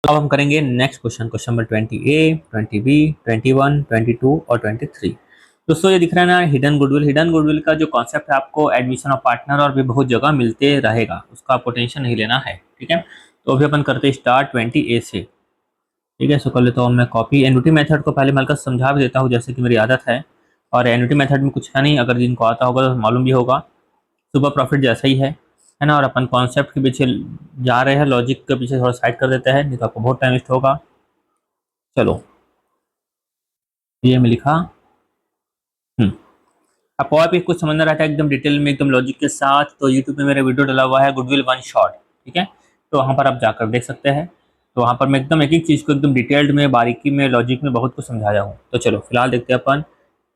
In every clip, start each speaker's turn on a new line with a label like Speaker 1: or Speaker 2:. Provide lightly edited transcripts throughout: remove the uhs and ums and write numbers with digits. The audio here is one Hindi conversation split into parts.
Speaker 1: अब हम करेंगे next question, question number 20A, 20B, 21, 22 और 23। दोस्तों ये दिख रहा है ना, हिडन गुडविल। हिडन गुडविल का जो कॉन्सेप्ट है आपको एडमिशन ऑफ पार्टनर और भी बहुत जगह मिलते रहेगा, उसका आपको टेंशन नहीं लेना है, ठीक है। तो अभी अपन करते हैं स्टार्ट 20A से, ठीक है। सो कर लेता हूँ मैं कॉपी। एन्युटी मेथड को पहले मैं हल्का समझा भी देता हूँ, जैसे कि मेरी आदत है। और एन्युटी मेथड में कुछ है नहीं, अगर जिनको आता होगा तो मालूम भी होगा, सुपर प्रॉफिट जैसा ही है ना। और अपन कॉन्सेप्ट के पीछे जा रहे हैं, लॉजिक के पीछे थोड़ा साइड कर देते हैं, नहीं तो आपको बहुत टाइम वेस्ट होगा। चलो ये मैं लिखा। आपको और भी कुछ समझना रहता है एकदम डिटेल में, एकदम लॉजिक के साथ, तो यूट्यूब पे मेरा वीडियो डला हुआ है गुडविल वन शॉट, ठीक है। तो वहाँ पर आप जाकर देख सकते हैं। तो वहाँ पर मैं एकदम एक एक चीज़ को एकदम डिटेल्ड में, बारीकी में, लॉजिक में बहुत कुछ समझाया हूँ। तो चलो फिलहाल देखते हैं अपन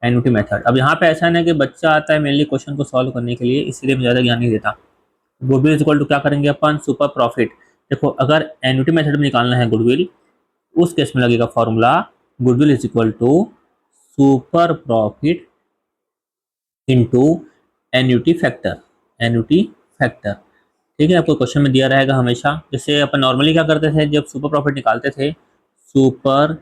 Speaker 1: एन्युटी मेथड। अब यहाँ पे ऐसा है ना कि बच्चा आता है मेनली क्वेश्चन को सॉल्व करने के लिए, इसलिए मैं ज़्यादा ज्ञान नहीं देता। गुडविल इज इक्वल टू क्या करेंगे अपन, सुपर प्रॉफिट। देखो अगर एन्युटी मेथड में निकालना है गुडविल, उस केस में लगेगा formula goodwill is equal to super profit into annuity factor. Annuity factor, ठीक है। आपको क्वेश्चन में दिया रहेगा हमेशा। जैसे अपन नॉर्मली क्या करते थे जब सुपर प्रॉफिट निकालते थे, सुपर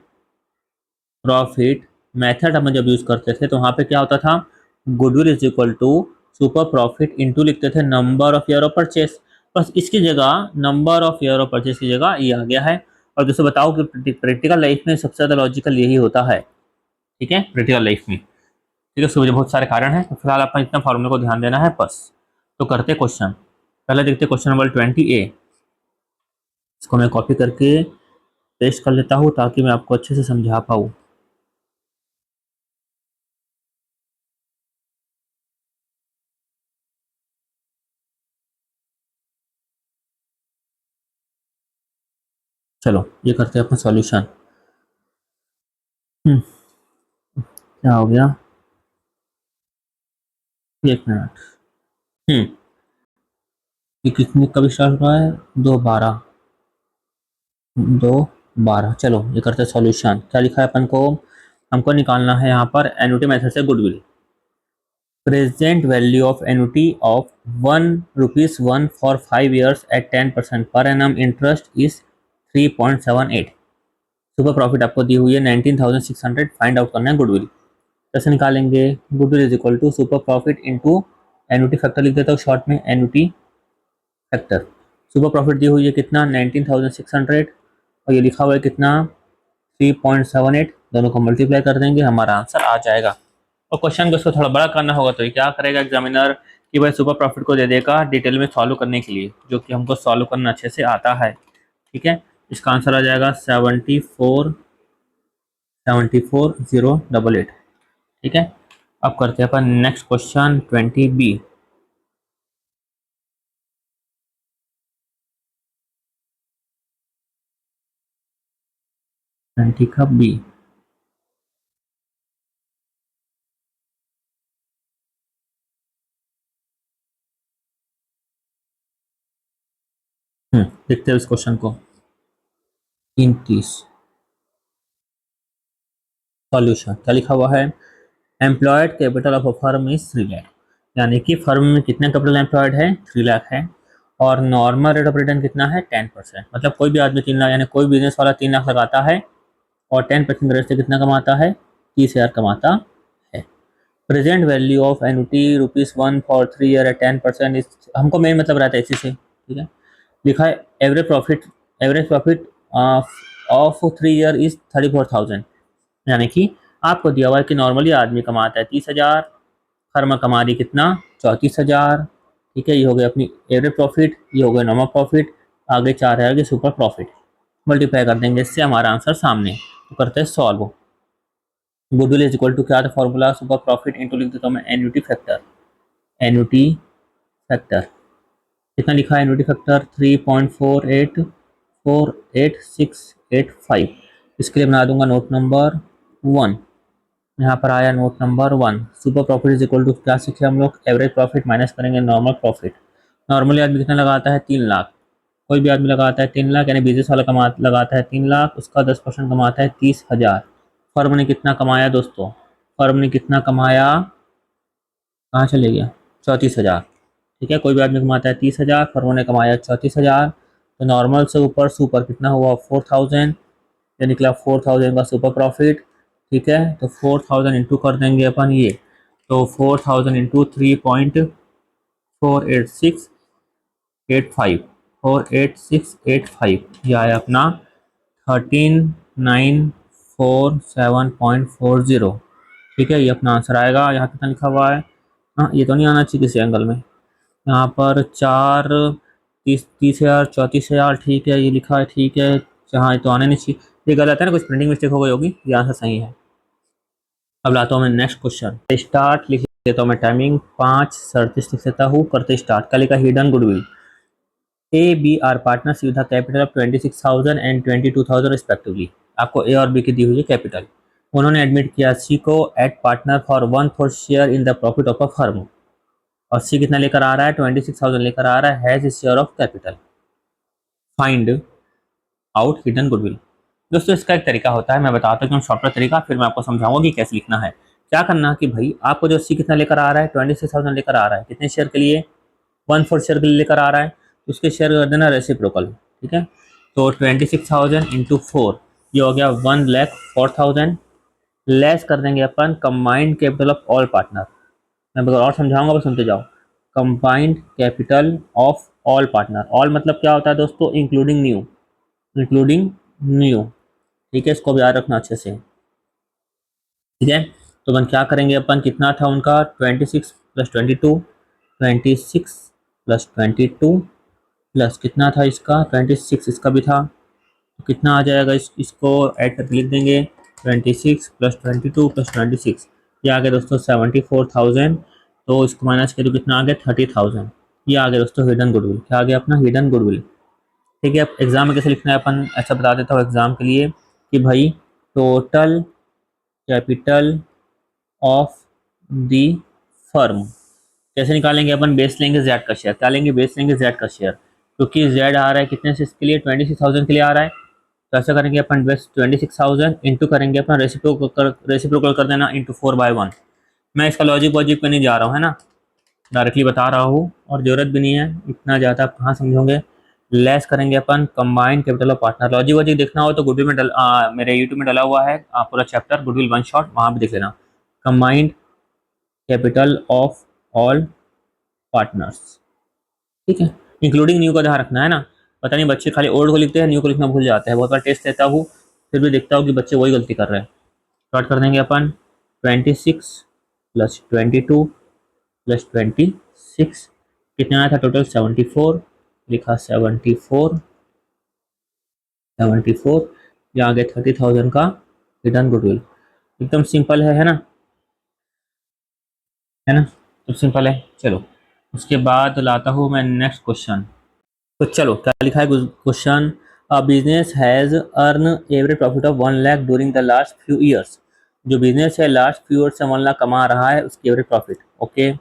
Speaker 1: प्रॉफिट मेथड हम जब यूज करते थे, तो वहाँ पे क्या होता था, goodwill is equal to super profit into लिखते थे number of year of purchase. बस इसकी जगह number of year of purchase की जगह ये आ गया है। और जैसे बताओ कि प्रैक्टिकल लाइफ में सबसे ज़्यादा लॉजिकल यही होता है, ठीक है, प्रैक्टिकल लाइफ में, ठीक है। उसकी वजह बहुत सारे कारण हैं, तो फिलहाल अपन इतना फॉर्मूले को ध्यान देना है बस। तो करते क्वेश्चन, पहले देखते क्वेश्चन नंबर 20A। इसको मैं कॉपी करके पेस्ट कर लेता हूँ ताकि मैं आपको अच्छे से समझा पाऊँ। चलो ये करते हैं अपन सॉल्यूशन। क्या हो गया, एक मिनट। हम्म ये कितने कब स्टार्ट हुआ है, 2/12, 2/12। चलो ये करते हैं सॉल्यूशन। क्या लिखा है अपन को, हमको निकालना है यहाँ पर एन्युटी मेथड से goodwill. Present value of annuity of ₹1 for 5 years at 10% per annum interest is 3.78। Super profit आपको दी हुई है 19,600, फाइंड आउट करना है गुडविल। कैसे निकालेंगे, goodwill is equal to super profit into annuity factor लिख देता हूँ शॉर्ट में, एन्युटी फैक्टर। सुपर प्रॉफिट दी हुई है कितना, 19,600, और ये लिखा हुआ है कितना, 3.78। दोनों को मल्टीप्लाई कर देंगे, हमारा आंसर आ जाएगा। और क्वेश्चन को इसको थोड़ा बड़ा करना होगा तो ये क्या करेगा एग्जामिनर, कि भाई सुपर प्रॉफिट को दे देगा डिटेल में सॉल्व करने के लिए, जो कि हमको सॉल्व करना अच्छे से आता है, ठीक है। इसका आंसर आ जाएगा 74,088, ठीक है। अब करते हैं अपन नेक्स्ट क्वेश्चन 20B। 20 का बी। देखते हैं इस क्वेश्चन को। 30 सॉल्यूशन। क्या लिखा हुआ है, employed capital of a firm is 3 lakh. यानी कि फर्म में कितना कैपिटल एम्प्लॉयड है, 3 लाख है। और नॉर्मल रेट ऑफ रिटर्न कितना है, 10%। मतलब कोई भी आदमी 3 लाख, यानी कोई बिजनेस वाला 3 लाख लगाता है और 10% रेट से कितना कमाता है, 30,000 कमाता है। Present value of annuity ₹1 for 3 year at 10% इस, हमको मेन मतलब रहता है इसी से, ठीक है। लिखा है average profit of 3 year is 34,000। यानी कि आपको दिया हुआ है कि नॉर्मली आदमी कमाता है 30,000, फर्म कमा रही कितना, 34,000, ठीक है। ये हो गया अपनी एवरेज प्रॉफिट, ये हो गया नॉर्मल प्रॉफिट, आगे 4 है आगे सुपर प्रॉफिट। मल्टीप्लाई कर देंगे, इससे हमारा आंसर सामने। तो करते हैं solve. Goodwill is equal to क्या था फॉर्मूला, सुपर प्रॉफिट इंटू लिख देता हूँ मैं एन्युटी फैक्टर। एन्युटी फैक्टर कितना लिखा है, एन्युटी फैक्टर 3.484685। इसके लिए बना दूंगा नोट नंबर 1। यहाँ पर आया note number 1। Super profit is equal to क्या सीखे हम लोग, एवरेज प्रॉफिट माइनस करेंगे नॉर्मल प्रॉफिट। नॉर्मली आदमी कितना लगाता है, 3 लाख। कोई भी आदमी लगाता है 3 लाख, यानी बिजनेस वाला लगाता है 3 लाख, उसका 10% कमाता है 30,000। फर्म ने कितना कमाया दोस्तों, फर्म ने कितना कमाया, कहाँ चले गया, 34,000, ठीक है। कोई भी आदमी कमाता है 30,000, फर्म ने कमाया 34,000। तो नॉर्मल से ऊपर सुपर कितना हुआ 4000, ये निकला 4000 का सुपर प्रॉफिट। ठीक है, तो 4000 इंटू कर देंगे अपन ये, तो 4000 इंटू 3.48685, 48685 ये आया अपना 13947.40। ठीक है, ये अपना आंसर आएगा। यहाँ कितना लिखा हुआ है, हाँ ये तो नहीं आना चाहिए किसी एंगल में, यहाँ पर 4 30 30 हज़ार 34 हज़ार, ठीक है ये लिखा है, ठीक है। हाँ ये तो आने नहीं चाहिए, ये गलत है ना, कुछ प्रिंटिंग मिस्टेक हो गई होगी, ये आंसर सही है। अब लाता हूँ मैं नेक्स्ट क्वेश्चन। स्टार्ट लिख देता हूँ मैं, टाइमिंग 5:37 लिख देता हूँ, करते स्टार्ट। का लिखा hidden goodwill. A B are partners with capital of 26,000 and 22,000 respectively. आपको ए और बी की दी हुई है कैपिटल। उन्होंने एडमिट किया सी को at partner for 1/4 share in the profit of a firm. और सी कितना लेकर आ रहा है, 26,000 लेकर आ रहा है, has share of capital. Find out hidden goodwill. दोस्तों इसका एक तरीका होता है, मैं बताता हूँ शॉर्टकट तरीका, फिर मैं आपको समझाऊंगा कि कैसे लिखना है। क्या करना कि भाई आपको जो सी कितना लेकर आ रहा है, 26,000 लेकर आ रहा है, कितने शेयर के लिए, 1/4 शेयर के लिए लेकर आ रहा है, उसके शेयर कर देना रेसिप्रोकल। ठीक है, तो 26,000 इंटू 4, ये हो गया 1,04,000, लेस कर देंगे अपन combined capital of all partner. मैं अगर और समझाऊंगा बस सुनते जाओ। Combined capital of all partner, all मतलब क्या होता है दोस्तों, इंक्लूडिंग न्यू, इंक्लूडिंग न्यू। ठीक है, इसको भी याद रखना अच्छे से। ठीक है, तो अपन क्या करेंगे, अपन कितना था उनका 26 + 22, 26 + 22 प्लस कितना था इसका 26, इसका भी था, तो कितना आ जाएगा, इसको ऐड करके लिख देंगे 26 + 22 + 26, ये आ गया दोस्तों 74,000। तो इसको माइनस करो कितना आ गया 30,000। ये आ गया दोस्तों हिडन गुडविल। क्या आ गया अपना हिडन गुडविल। ठीक है, अब एग्जाम में कैसे लिखना है अपन ऐसा बता देता हूँ एग्जाम के लिए कि भाई total capital of the firm कैसे निकालेंगे अपन, बेस लेंगे जेड का शेयर। क्या लेंगे, बेस लेंगे जेड का शेयर, क्योंकि जेड आ रहा है कितने से, इसके लिए 26,000 के लिए आ रहा है। तो ऐसा करेंगे अपन, बेस 26,000 इंटू करेंगे अपन रेसिप्रोकल कर देना इंटू 4/1। मैं इसका लॉजिक वॉजिक पे नहीं जा रहा हूँ, है ना, डायरेक्टली बता रहा हूँ, और ज़रूरत भी नहीं है इतना ज़्यादा, आप कहाँ समझोगे। लेस करेंगे अपन combined capital of partner. Logic वॉजिक देखना हो तो गुडविल में मेरे यूट्यूब में डला हुआ है पूरा चैप्टर गुडविल 1 शॉट, वहाँ भी देख लेना। Combined capital of all partners. ठीक है, इंक्लूडिंग न्यू का ध्यान रखना है ना, पता नहीं बच्चे खाली ओल्ड को लिखते हैं, न्यू को लिखना भूल जाते हैं। बहुत बार टेस्ट देता हूँ फिर भी देखता हूँ कि बच्चे वही गलती कर रहे हैं। स्टार्ट कर देंगे अपन 26 + 22 + 26, कितना आया था टोटल 74, लिखा 74 ये आ गया 30,000 का रिटर्न गुडविल। एकदम सिंपल है ना, है ना, तो सिंपल है। चलो उसके बाद लाता हूँ मैं नेक्स्ट क्वेश्चन। तो चलो क्या लिखा है question, a business has earn average profit of 1 lakh during the last few years. जो बिजनेस है लास्ट फ्यू ईयर्स से 1 लाख कमा रहा है, उसकी average profit. Okay,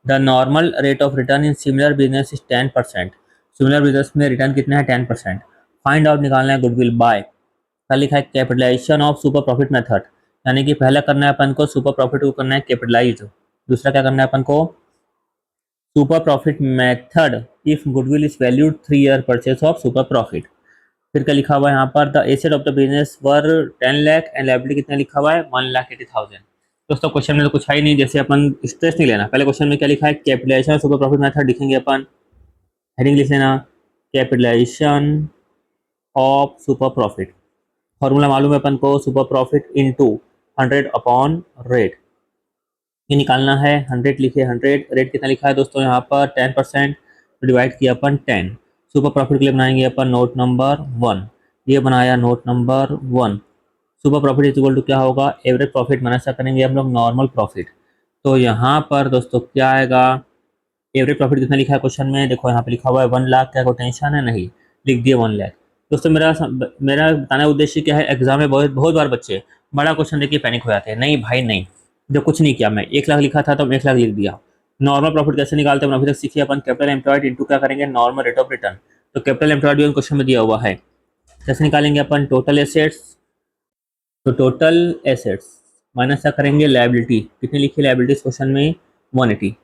Speaker 1: the normal rate of return in similar business is 10%। Similar business में रिटर्न कितना है 10%। फाइंड आउट निकालना है गुडविल बाय। क्या लिखा है, capitalization of super profit method, यानी कि पहला करना है अपन को सुपर प्रॉफिट को करना है कैपिटलाइज, दूसरा क्या करना है अपन को super profit method if goodwill is valued 3 year purchase of super profit. फिर क्या लिखा हुआ है यहाँ पर, the asset of the business were 10 lakh and liability कितना लिखा हुआ है 1,80,000। दोस्तों क्वेश्चन में तो कुछ है ही नहीं, जैसे अपन स्ट्रेस नहीं लेना। पहले क्वेश्चन में क्या लिखा है, कैपिटलाइजेशन सुपर प्रॉफिट मेथड लिखेंगे अपन, हेडिंग लिख लेना capitalization of super profit. Formula मालूम है अपन को, सुपर प्रॉफिट इंटू 100/रेट। ये निकालना है 100 लिखे, 100 रेट कितना लिखा है दोस्तों यहाँ पर 10%, तो डिवाइड किया अपन 10। सुपर प्रॉफिट के लिए बनाएंगे अपन नोट नंबर 1, ये बनाया note number 1। Super profit is equal to क्या होगा, एवरेज प्रॉफिट माइनस करेंगे हम लोग नॉर्मल प्रॉफिट। तो यहाँ पर दोस्तों क्या आएगा, एवरेज प्रॉफिट कितना लिखा है क्वेश्चन में, देखो यहाँ पे लिखा हुआ है 1 लाख, क्या कोई टेंशन है, नहीं लिख दिए 1 लाख। दोस्तों मेरा बताने का उद्देश्य क्या है, एग्जाम में बहुत बहुत बार बच्चे बड़ा क्वेश्चन देखिए पैनिक हो जाते हैं। नहीं भाई नहीं, जो कुछ नहीं किया, मैं 1 लाख लिखा था तो 1 लाख लिख दिया। नॉर्मल प्रॉफिट कैसे निकालते हैं अभी तक सीखिए अपन, कैपिटल एम्प्लॉयड इंटू क्या करेंगे नॉर्मल रेट ऑफ रिटर्न। तो कैपिटल एम्प्लॉयड भी क्वेश्चन में दिया हुआ है, कैसे निकालेंगे अपन, टोटल एसेट्स, तो टोटल एसेट्स माइनस क्या करेंगे लायबिलिटी, कितनी लिखी लायबिलिटीज क्वेश्चन में 180,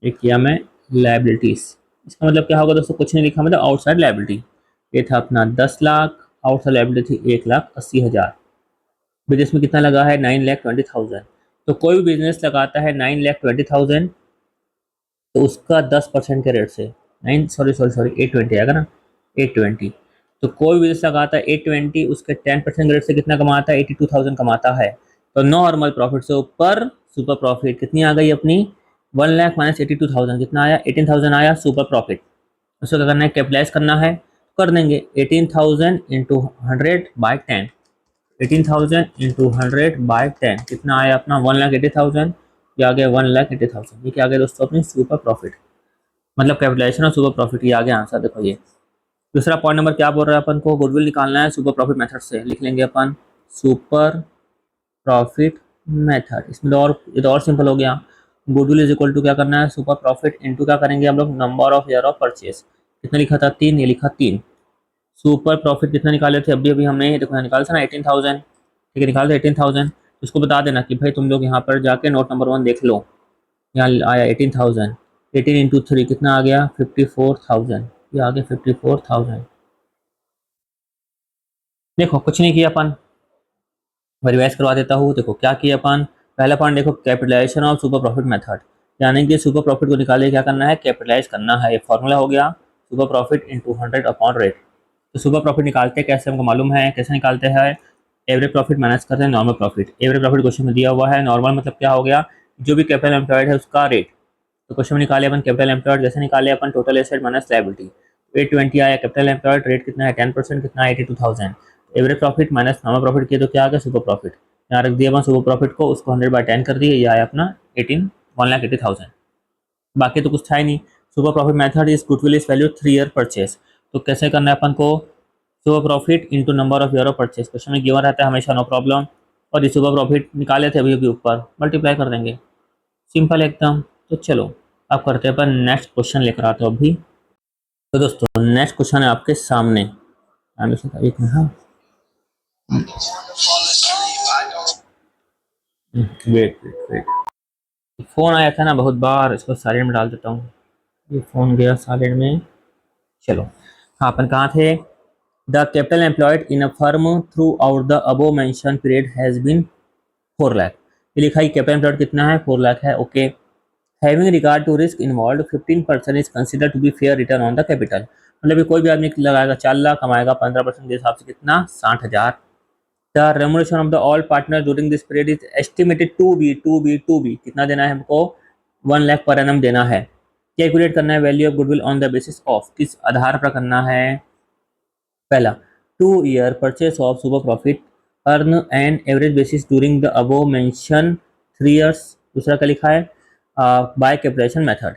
Speaker 1: ये किया मैं लायबिलिटीज। इसका मतलब क्या होगा दोस्तों, कुछ नहीं लिखा मतलब आउटसाइड लायबिलिटी। ये था अपना 10 लाख, आउटसाइड लायबिलिटी थी 1,80,000। बिजनेस में कितना लगा है 9,20,000। तो कोई भी बिजनेस लगाता है 9,20,000 तो उसका 10% के रेट से 820 आएगा ना, 820। तो कोई भी बिजनेस लगाता है 820, उसके 10% रेट से कितना कमाता है 82,000 कमाता है। तो नॉर्मल प्रॉफिट से ऊपर सुपर प्रॉफिट कितनी आ गई अपनी 1 लाख माइनस 82,000 कितना आया 18,000 आया सुपर प्रॉफिट। उसको क्या करना है कैपिटलाइज करना है, कर देंगे 18,000 इंटू 100/10। 18,000 इंटू 100/10 कितना आया अपना 1,80,000। ये आ गया 1,80,000। ये क्या आ गया दोस्तों अपनी सुपर प्रॉफिट, मतलब कैपिटलाइजेशन और सुपर प्रॉफिट। ये आ गया आंसर। देखो ये दूसरा पॉइंट नंबर क्या बोल रहा है अपन को, गुडविल निकालना है सुपर प्रॉफिट मेथड से। लिख लेंगे अपन सुपर प्रॉफिट मेथड। इसमें तो और ये तो और सिंपल हो गया। गुडविल इज इक्वल टू क्या करना है सुपर प्रॉफिट इंटू क्या करेंगे हम लोग number of year of purchase. कितना लिखा था 3, ये लिखा 3। सुपर प्रॉफिट कितना निकाले थे अभी अभी हमने, देखो निकाला था ना 18,000। ठीक है निकाल दे 18,000। उसको बता देना कि भाई तुम लोग यहाँ पर जाके नोट नंबर 1 देख लो, यहाँ आया 18,000। 18 इंटू 3 कितना आ गया 54,000। ये आ गया 54,000। देखो कुछ नहीं किया अपन, मैं रिवाइज करवा देता हूँ। देखो क्या किया अपन, पहला पॉइंट देखो capitalization of super profit method, यानी कि सुपर प्रॉफिट को निकाले क्या करना है कैपिटलाइज करना है। ये फॉर्मूला हो गया सुपर प्रॉफिट इंटू 100/रेट। तो सुपर प्रॉफिट निकालते हैं कैसे हमको मालूम है, कैसे निकालते हैं एवरेज प्रॉफिट माइनस करते हैं normal profit. Average profit question में दिया हुआ है, नॉर्मल मतलब क्या हो गया जो भी कैपिटल एम्प्लॉयड है उसका रेट। तो क्वेश्चन में निकाले अपन कैपिटल एम्प्लॉयड, जैसे निकाले अपन टोटल एसेट माइनस लायबिलिटी। 820 आया कैपिटल एम्प्लॉयड, रेट कितना है 10%, कितना है 82,000। Average profit minus normal profit किया तो क्या आ गया सुपर प्रॉफिट। यहाँ रख दिया अपन सुपर प्रॉफिट को, उसको 100/10 कर दिए, ये आया अपना 1,80,000। बाकी तो कुछ था ही नहीं। Super profit method is goodwill is value 3 year purchase. तो कैसे करना है अपन को super profit into number of year of purchase. Question में गिवन रहता है हमेशा, नो प्रॉब्लम। और ये सुपर प्रॉफिट निकाले थे अभी अभी ऊपर, मल्टीप्लाई कर देंगे, सिंपल एकदम। तो चलो अब करते हैं अपन नेक्स्ट क्वेश्चन लेकर आते हो अभी। तो दोस्तों नेक्स्ट क्वेश्चन है आपके सामने। एक minute, wait wait wait, phone आया था ना बहुत बार, इसको साइलेंट में डाल देता हूँ। ये फोन गया साइलेंट में। चलो हाँ अपन कहाँ थे, the capital employed in a firm throughout the above mention period has been 4 lakh. ये लिखा है कैपिटल एम्प्लॉयड कितना है 4 लाख है। Okay, having regard to risk involve 15% is consider to be fair return on the capital. मतलब कोई भी आदमी लगाएगा 4 लाख, कमाएगा 15% के हिसाब से कितना 60,000। The remuneration of the all partner during this period is estimated to be कितना देना है हमको 1 लाख पर एनम देना है। कैलकुलेट करना है value of goodwill on the basis of, किस आधार पर करना है। पहला 2 year purchase of super profit earn and average basis during the above mention 3 years. दूसरा क्या लिखा है बाय कैपिटलाइजेशन मेथड।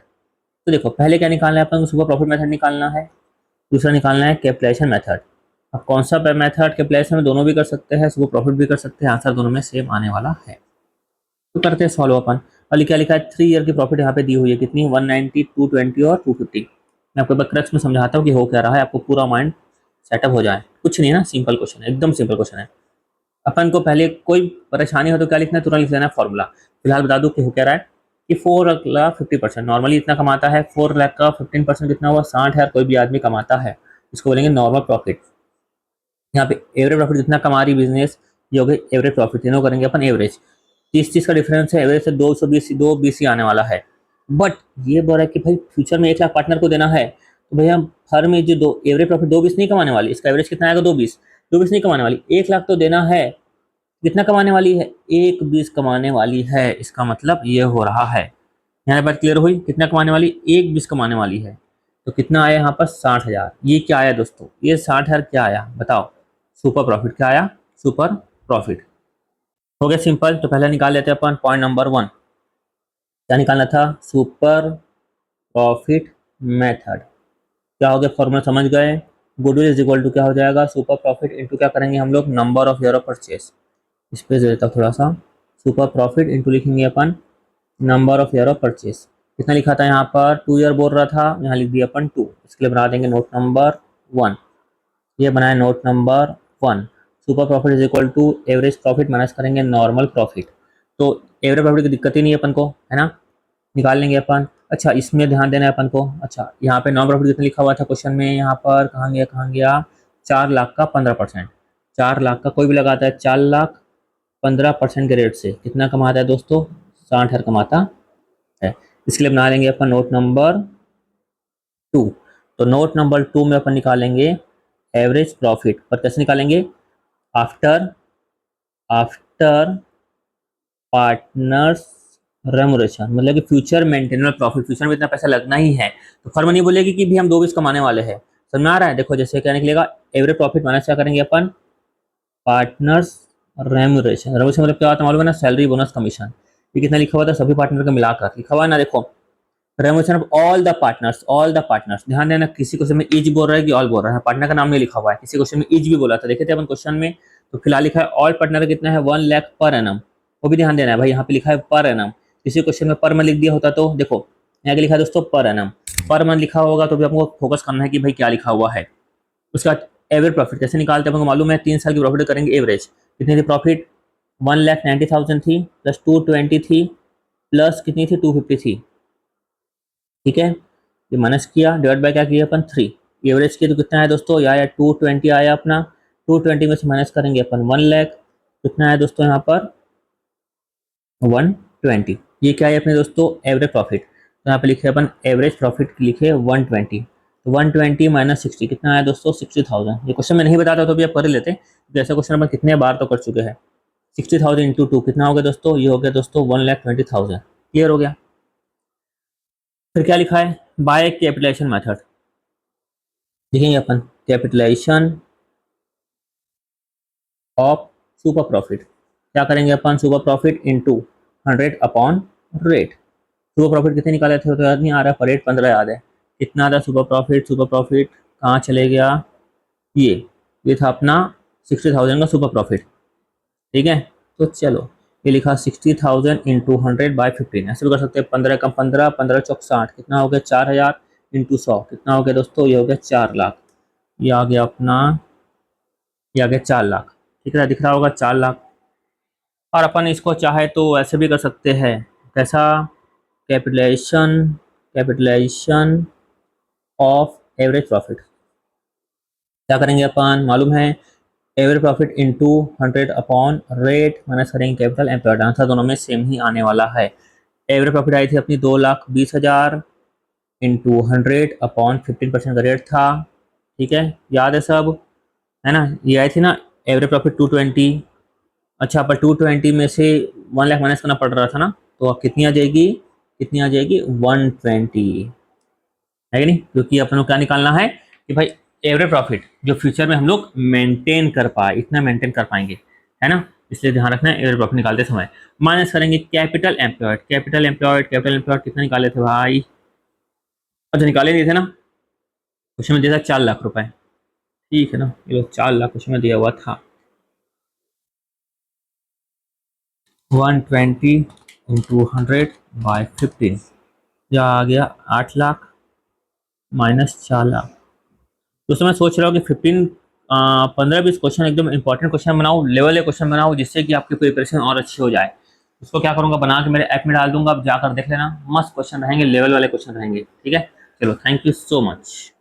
Speaker 1: तो देखो पहले क्या निकालना है अपन को सुपर प्रॉफिट मेथड निकालना है, दूसरा निकालना है कैपिटलाइजेशन मेथड। अब कौन सा मेथड कैपिटलाइजेशन में दोनों भी कर सकते हैं, सुपर प्रॉफिट भी कर सकते हैं, आंसर दोनों में सेम आने वाला है। तो करते हैं सॉल्व अपन। और क्या लिखा है 3 ईयर की प्रॉफिट यहाँ पे दी हुई है कितनी 190, 220 और 250। मैं आपको क्रक्स में समझाता हूँ कि हो क्या रहा है, आपको पूरा माइंड सेटअप हो जाए। कुछ नहीं है ना, सिंपल क्वेश्चन है, एकदम सिंपल क्वेश्चन है। अपन को पहले कोई परेशानी हो तो क्या लिखना है तुरंत लिख लेना है फॉर्मूला। फिलहाल बता दूं कि हो क्या रहा है कि 4 लाख 50%, नॉर्मली इतना कमाता है 4 लाख का 15% कितना हुआ 60,000 कोई भी आदमी कमाता है, इसको बोलेंगे नॉर्मल प्रॉफिट। यहाँ पे एवरेज प्रॉफिट जितना कमा रही बिजनेस ये हो गई एवरेज प्रॉफिट, तीनों करेंगे अपन एवरेज। 30 का डिफरेंस है, एवरेज से 220 आने वाला है। बट ये बोल रहा है कि भाई फ्यूचर में 1 लाख पार्टनर को देना है, तो भैया हर में जो दो एवरेज प्रॉफिट 220 नहीं कमाने वाली, इसका एवरेज कितना आएगा 220 नहीं कमाने वाली, 1 लाख तो देना है। कितना कमाने वाली है 120 कमाने वाली है, इसका मतलब ये हो रहा है। यहाँ बात क्लियर हुई, कितना कमाने वाली 120 कमाने वाली है। तो कितना आया यहाँ पर 60,000। ये क्या आया दोस्तों, ये 60,000 क्या आया बताओ, सुपर प्रॉफिट क्या आया, सुपर प्रॉफिट। हो गया सिंपल। तो पहले निकाल लेते हैं अपन पॉइंट नंबर 1, क्या निकालना था सुपर प्रॉफिट मेथड। क्या हो गया फॉर्मूला समझ गए, गुडविल इज इक्वल टू क्या हो जाएगा सुपर प्रॉफिट इंटू क्या करेंगे हम लोग number of year of purchase. इस पे देता हूँ थोड़ा सा, सुपर प्रॉफिट इंटू लिखेंगे अपन number of year of purchase. कितना लिखा था यहाँ पर 2 ईयर बोल रहा था, यहाँ लिख दिया अपन 2, इसके लिए बना देंगे नोट नंबर 1। ये बनाए note number 1। Super profit is equal to average profit minus करेंगे नॉर्मल प्रॉफिट। तो एवरेज प्रॉफिट की दिक्कत ही नहीं है अपन को, है ना, निकाल लेंगे अपन। अच्छा इसमें ध्यान देना है अपन को। अच्छा यहाँ पे नॉन प्रॉफिट कितना लिखा हुआ था क्वेश्चन में, यहाँ पर कहाँ गया 4 लाख का 15%। 4 लाख का कोई भी लगाता है, 4 लाख 15% के रेट से कितना कमाता है दोस्तों, 60,000 कमाता है। इसके लिए बना लेंगे अपन नोट नंबर 2। तो नोट नंबर 2 में अपन निकालेंगे एवरेज प्रॉफिट, पर कैसे निकालेंगे, आफ्टर आफ्टर पार्टनर्स रेमुनेशन, मतलब कि फ्यूचर मेंटेनेबल प्रॉफिट, फ्यूचर में इतना पैसा लगना ही है। तो फर्म नहीं बोलेगी कि भी हम 2 बीस कमाने वाले हैं, समझ में आ रहा है। देखो जैसे क्या निकलेगा, एवरेज प्रॉफिट माइनस क्या करेंगे अपन, पार्टनर्स रेमुनेशन। रेमुनेशन मतलब क्या होता है मालूम है ना, सैलरी बोनस कमीशन। ये कितना लिखा हुआ था, सभी पार्टनर का मिलाकर लिखा हुआ है ना। देखो remuneration of all the partners, all the partners, ध्यान देना किसी क्वेश्चन में इच बोल रहा है कि ऑल बोल रहा है, पार्टनर का नाम नहीं लिखा हुआ है। किसी क्वेश्चन में इच भी बोला था, देखे थे अपन क्वेश्चन में। तो फिलहाल लिखा है ऑल पार्टनर कितना है, 1 लाख पर एनम, वो भी ध्यान देना है भाई, यहाँ पे लिखा है पर एनम। किसी क्वेश्चन में पर मंथ लिख दिया होता तो देखो यहाँ क्या लिखा है दोस्तों, पर एनम। पर मंथ लिखा होगा तो भी आपको फोकस करना है कि भाई क्या लिखा हुआ है। उसके बाद एवरेज प्रॉफिट कैसे निकालते हैं, आपको मालूम है 3 साल की प्रॉफिट करेंगे एवरेज। कितनी थी प्रॉफिट, 1,90,000 थी, प्लस 220 थी, प्लस कितनी थी 250 थी, ठीक है। ये माइनस किया, डिवाइड बाय क्या किया अपन 3। एवरेज किया तो कितना है दोस्तों, या 220 आया अपना। 220 में से माइनस करेंगे अपन 1 लाख, कितना है दोस्तों यहाँ पर 120। ये क्या है अपने दोस्तों, एवरेज प्रॉफिट। तो यहाँ पे लिखे अपन एवरेज प्रॉफिट लिखे 120। तो 120 माइनस 60 कितना है दोस्तों, 60,000। ये क्वेश्चन में नहीं बताता तो भी आप कर ही लेते, जैसे क्वेश्चन अपन कितने बार तो कर चुके हैं। 60,000 इंटू 2 कितना हो गया दोस्तों, ये हो गया दोस्तों 1,20,000। क्लियर हो गया। फिर क्या लिखा है, बाय कैपिटलाइजेशन मेथड। देखेंगे अपन कैपिटलाइजेशन ऑफ सुपर प्रॉफिट। क्या करेंगे अपन, super profit into 100 upon rate. Super profit कितने निकाले थे तो याद नहीं आ रहा, पर रेट 15 याद है। कितना था सुपर प्रॉफिट, सुपर प्रॉफिट कहाँ चले गया, ये था अपना 60,000 का सुपर प्रॉफिट, ठीक है। तो चलो ये लिखा 60,000 इंटू 100/15, ऐसे भी कर सकते हैं। 15 कम 15, 15 चौक 60, कितना हो गया 4,000 इंटू 100 कितना हो गया दोस्तों, ये हो गया 4 लाख। ये आ गया अपना, ये आ गया 4 लाख, ठीक है, दिख रहा होगा 4 लाख। और अपन इसको चाहे तो ऐसे भी कर सकते हैं, कैसा, capitalization capitalization of average profit. क्या करेंगे अपन, मालूम है average profit into 100 upon rate minus करेंगे कैपिटल एम्प्लॉयड। आंसर दोनों में सेम ही आने वाला है। एवरेज प्रॉफिट आई थी अपनी 2,20,000 इंटू 100 अपॉन 15% का रेट था, ठीक है, याद है सब, है ना। ये आई थी ना एवरेज प्रॉफिट 220। अच्छा पर 220 में से 1 लाख माइनस करना पड़ रहा था ना, तो अब कितनी आ जाएगी, कितनी आ जाएगी 120, है कि नहीं। क्योंकि अपन को क्या निकालना है कि भाई एवरेज प्रॉफिट जो फ्यूचर में हम लोग मेंटेन कर पाए, इतना मेंटेन कर पाएंगे, है ना। इसलिए ध्यान रखना है एवरेज प्रॉफिट निकालते समय माइनस करेंगे capital employed. Capital employed, capital employed कितना निकाले थे भाई, अच्छा निकाले नहीं थे ना, क्वेश्चन में दिया था 4 लाख रुपए, ठीक है ना। ये 4 लाख क्वेश्चन में दिया हुआ था। 120 इंटू 100/15, यह आ गया 8 लाख माइनस 4 लाख। दोस्तों मैं सोच रहा हूँ कि 15-20 क्वेश्चन एकदम इंपॉर्टेंट क्वेश्चन बनाऊँ, लेवल ए क्वेश्चन बनाऊँ, जिससे कि आपकी प्रिपरेशन और अच्छी हो जाए। उसको क्या करूँगा, बना के मेरे ऐप में डाल दूंगा, आप जाकर देख लेना, मस्त क्वेश्चन रहेंगे, लेवल वाले क्वेश्चन रहेंगे, ठीक है। चलो थैंक यू सो मच।